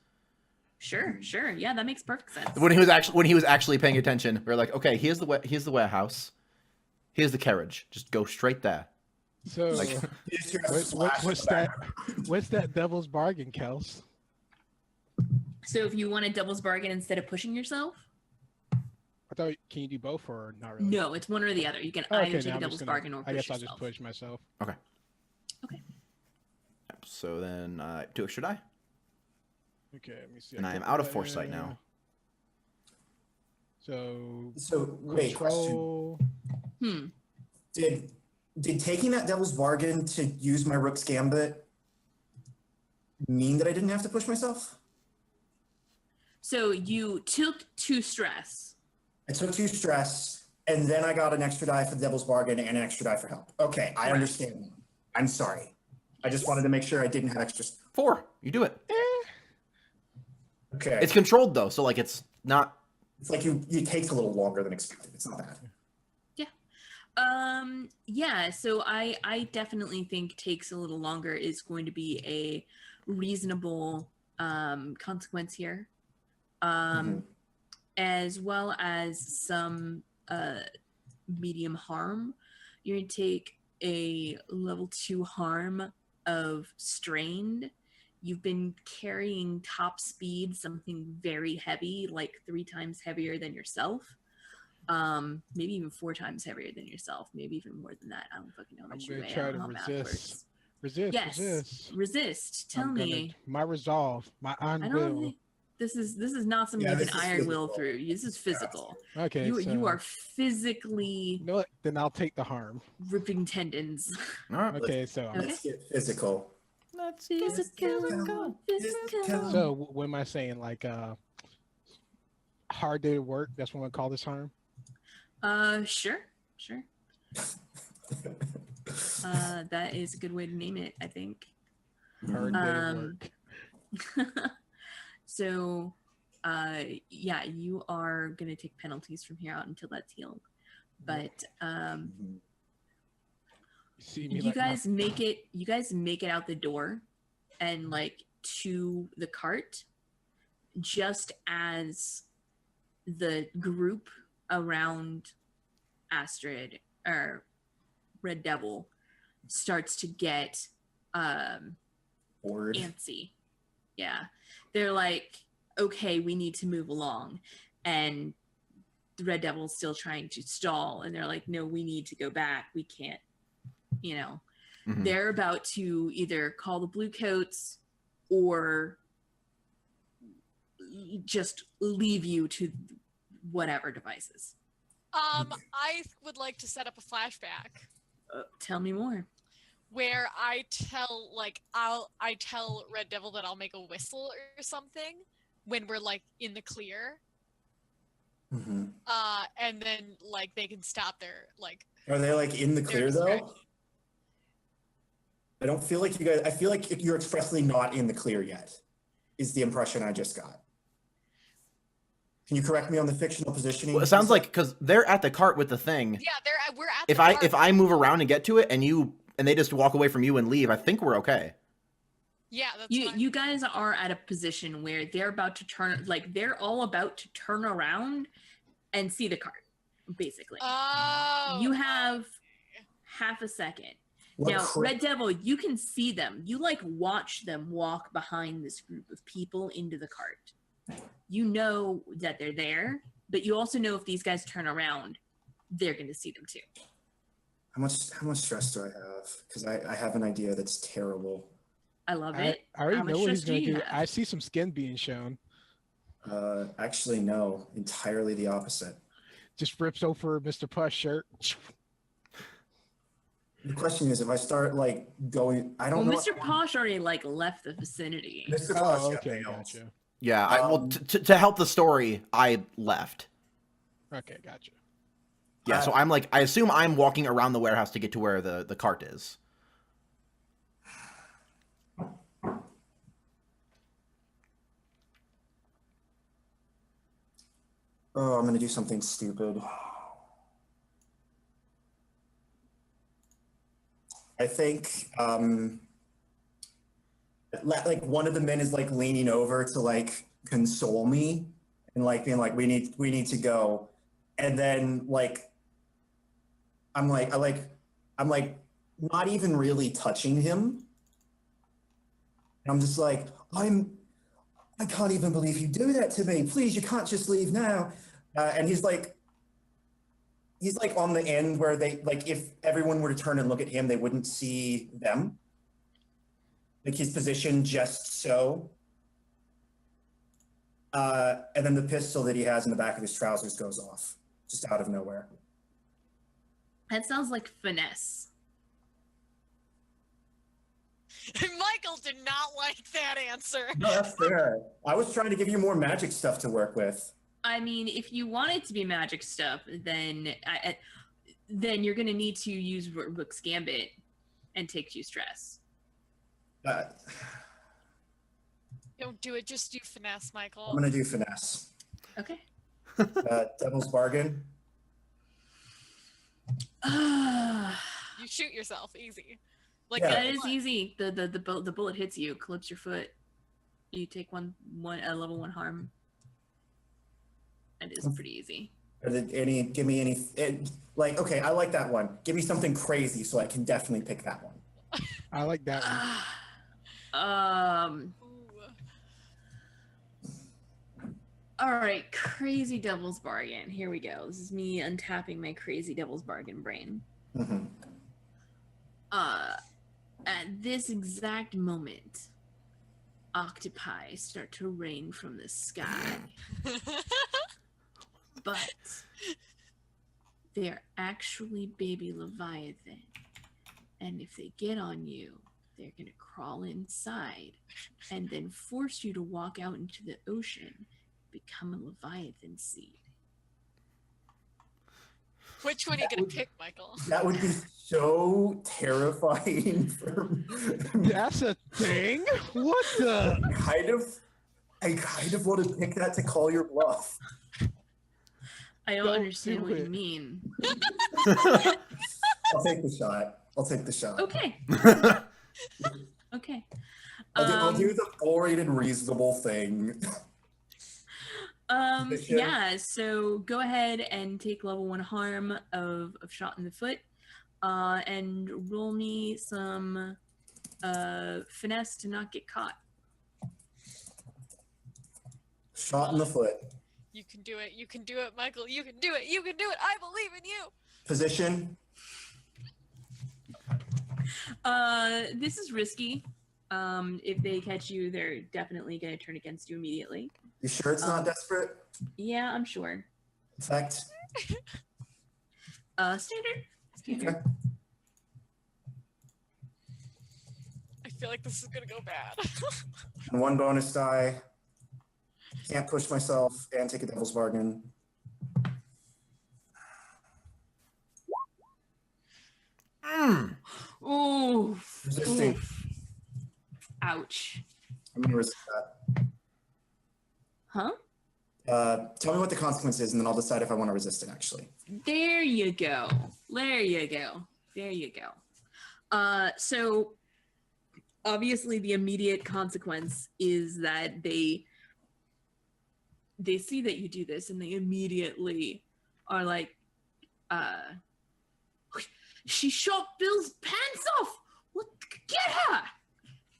Sure. Yeah, that makes perfect sense. When he was actually paying attention, we are like, okay, here's the warehouse, here's the carriage. Just go straight there. So, Like- You just hear a splash what's in the that? background. What's that devil's bargain, Kels? So if you want a devil's bargain instead of pushing yourself, I thought, can you do both or not really? no, it's one or the other. You can Oh, either okay, take now a I'm devil's just gonna, bargain or I push guess I'll yourself. just push myself. So then 2 extra die, Okay, let me see. and I am click out of the foresight button. now. So, So wait, question. control. Did taking that devil's bargain to use my Rook's Gambit mean that I didn't have to push myself? So you took 2 stress. I took 2 stress, and then I got an extra die for the devil's bargain and an extra die for help. Okay, I Correct. understand. I'm sorry. I just wanted to make sure I didn't have extra. 4. You do it. Okay. It's controlled though, so like it's not. It's like it takes a little longer than expected. It's not bad. Yeah, so I definitely think takes a little longer is going to be a reasonable consequence here. As well as some medium harm. You're going to take a level 2 harm of strained. You've been carrying top speed, something very heavy, like 3 times heavier than yourself. Maybe even 4 times heavier than yourself. Maybe even more than that. I don't fucking know how I'm much you gonna weigh. I try don't to know how math resist. works. Resist. Yes. Resist. Resist. Tell I'm gonna- me. my resolve. My iron I will. don't think this is not something Yeah, you this can is iron will physical. through. This is physical. Okay. You so, are physically You know what? Then I'll take the harm. ripping tendons. All right. Okay. So. Okay. Let's get physical. Let's Physical. So what am I saying? Like hard day to work. That's what I call this harm. Sure. That is a good way to name it, I think. Hard day to work. So, yeah, you are gonna take penalties from here out until that's healed. But Mhm. See me you like my- guys make it. You guys make it out the door, and like to the cart, just as the group around Astrid or Red Devil starts to get Bored. antsy. Yeah. They're like, okay, we need to move along. And the Red Devil's still trying to stall. And they're like, no, we need to go back. We can't, you know. Mhm. They're about to either call the Blue Coats or just leave you to whatever devices. I would like to set up a flashback Tell me more. where I tell I tell Red Devil that I'll make a whistle or something when we're like in the clear. Mhm. And then like they can stop their like Are they like in the their clear though? distraction. I don't feel like you guys. I feel like you're expressly not in the clear yet. Is the impression I just got. Can you correct me on the fictional positioning? Well, it sounds like because they're at the cart with the thing. Yeah, we're at. If I move around and get to it, and they just walk away from you and leave, I think we're okay. Yeah, that's You guys are at a position where they're about to turn, like they're all about to turn around and see the cart, basically. Oh. You have half a second. Now, Red Devil, you can see them. You like watch them walk behind this group of people into the cart. You know that they're there, but you also know if these guys turn around, they're going to see them too. How much stress do I have? Because I have an idea that's terrible. I love it. I already How much know what he's stress going to do. have? I see some skin being shown. Actually, no. Entirely the opposite. Just rips over Mr. Push shirt. The question is, if I start like going, I don't know. Mr. Posh already like left the vicinity. Mr. Posh Oh, got okay, nailed. gotcha. Yeah, well, to help the story, I left. Okay, gotcha. Yeah, so I'm like, I assume I'm walking around the warehouse to get to where the cart is. Oh, I'm gonna do something stupid. I think like one of the men is like leaning over to like console me and like being like, we need to go. And then like I'm not even really touching him. And I'm just like, I can't even believe you do that to me. Please, you can't just leave now. And he's like on the end where they, like, if everyone were to turn and look at him, they wouldn't see them. Like his position just so. And then the pistol that he has in the back of his trousers goes off, just out of nowhere. That sounds like finesse. Michael did not like that answer. No, that's fair. I was trying to give you more magic stuff to work with. I mean, if you want it to be magic stuff, then you're going to need to use Rook's Gambit and take 2 stress. Don't do it. Just do finesse, Michael. I'm going to do finesse. Okay. Devil's Bargain. You shoot yourself. Easy. Like that is easy. The bullet hits you, clips your foot. You take a level 1 harm. It is pretty easy. Give me any, okay, I like that one. Give me something crazy so I can definitely pick that one. I like that one. All right, Crazy Devil's Bargain. Here we go. This is me untapping my Crazy Devil's Bargain brain. Mm-hmm. At this exact moment, octopi start to rain from the sky. But they're actually baby Leviathan. And if they get on you, they're going to crawl inside and then force you to walk out into the ocean, become a Leviathan seed. Which one are you going to pick, Michael? That would be so terrifying for me. That's a thing? What the? I kind of want to pick that to call your bluff. I don't understand what you mean. I'll take the shot. Okay. Okay. I'll do the boring and reasonable thing. Yeah, so go ahead and take level 1 harm of shot in the foot. And roll me some finesse to not get caught. Shot in the foot. You can do it. You can do it, Michael. You can do it. You can do it. I believe in you. Position. This is risky. If they catch you, they're definitely going to turn against you immediately. You sure it's not desperate? Yeah, I'm sure. Effect. Standard. Okay. I feel like this is going to go bad. And 1 bonus die. Can't push myself and take a Devil's Bargain. Ooh. Resisting. Ouch. I'm gonna resist that. Huh? Tell me what the consequence is, and then I'll decide if I want to resist it, actually. There you go. So obviously the immediate consequence is that they see that you do this and they immediately are like, she shot Bill's pants off. What? Get her!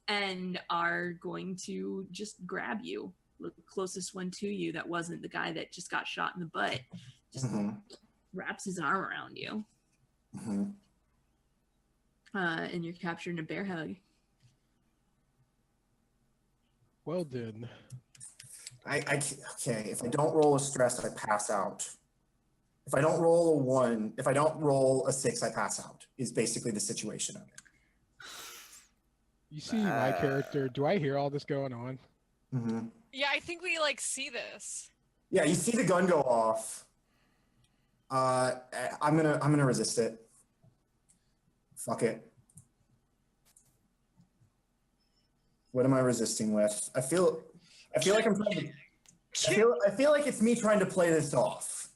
And are going to just grab you. The closest one to you that wasn't the guy that just got shot in the butt. Just wraps his arm around you. And you're captured in a bear hug. Well then. Okay, if I don't roll a stress, I pass out. If I don't roll a 6, I pass out, is basically the situation of it. You see my character. Do I hear all this going on? Yeah, I think we like see this. Yeah, you see the gun go off. I'm gonna resist it. Fuck it. What am I resisting with? I feel like I'm trying to. I feel like it's me trying to play this off.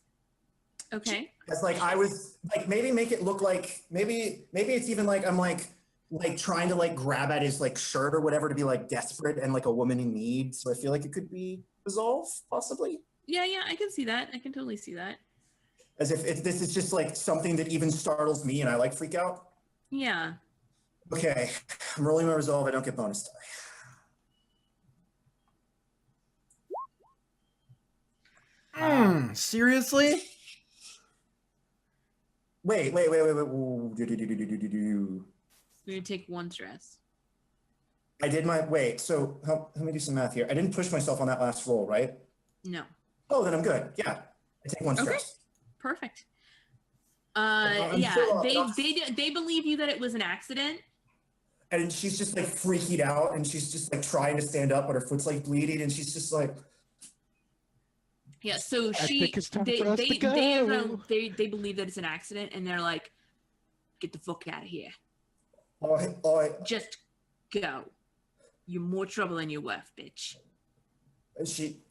Okay. It's like I was like maybe make it look like maybe it's even like I'm like trying to like grab at his like shirt or whatever to be like desperate and like a woman in need. So I feel like it could be resolved possibly. Yeah, I can see that. I can totally see that. As if this is just like something that even startles me and I like freak out. Yeah. Okay, I'm rolling my resolve. I don't get bonus die. Seriously? Wait. Ooh, We're gonna take 1 stress. I did my so let me do some math here. I didn't push myself on that last roll, right? No. Oh, then I'm good. Yeah, I take 1 stress. Okay. Perfect. I'm Yeah, still they believe you that it was an accident. And she's just like freaking out, and she's just like trying to stand up, but her foot's like bleeding, and she's just like. Yeah, so they believe that it's an accident, and they're like, "Get the fuck out of here! Just go. You're more trouble than you're worth, bitch." And she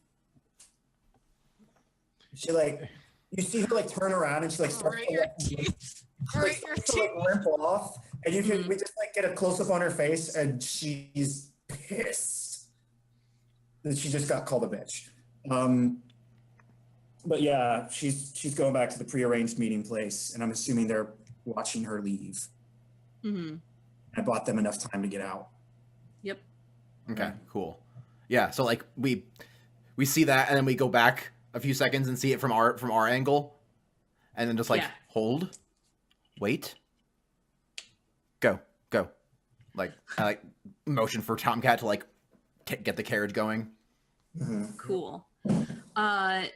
like, you see her like turn around, and she like starts to like limp off, and we just like get a close up on her face, and she's pissed that she just got called a bitch. But yeah, she's going back to the prearranged meeting place, and I'm assuming they're watching her leave. I bought them enough time to get out. Yep. Okay, cool. Yeah, so like we see that, and then we go back a few seconds and see it from our angle, and then just like hold, wait, go. Like I like motion for TomCat to like get the carriage going. Cool.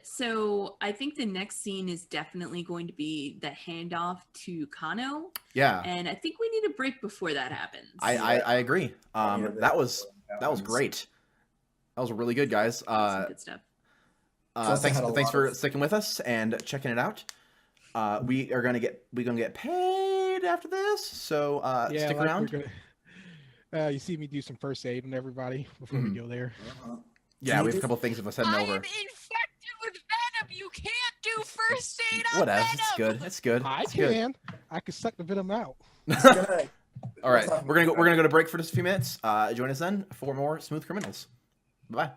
So I think the next scene is definitely going to be the handoff to Kano. Yeah. And I think we need a break before that happens. I agree. That was great. That was really good, guys. Some good stuff. Thanks for sticking with us and checking it out. We're gonna get paid after this, so stick around. You see me do some first aid on everybody before we go there. Yeah, we have a couple things of us heading over. I'm infected with venom. You can't do first aid on Whatever. venom. It's good. I can suck the venom out. All right, we're gonna go to break for just a few minutes. Join us then for more Smooth Criminals. Bye.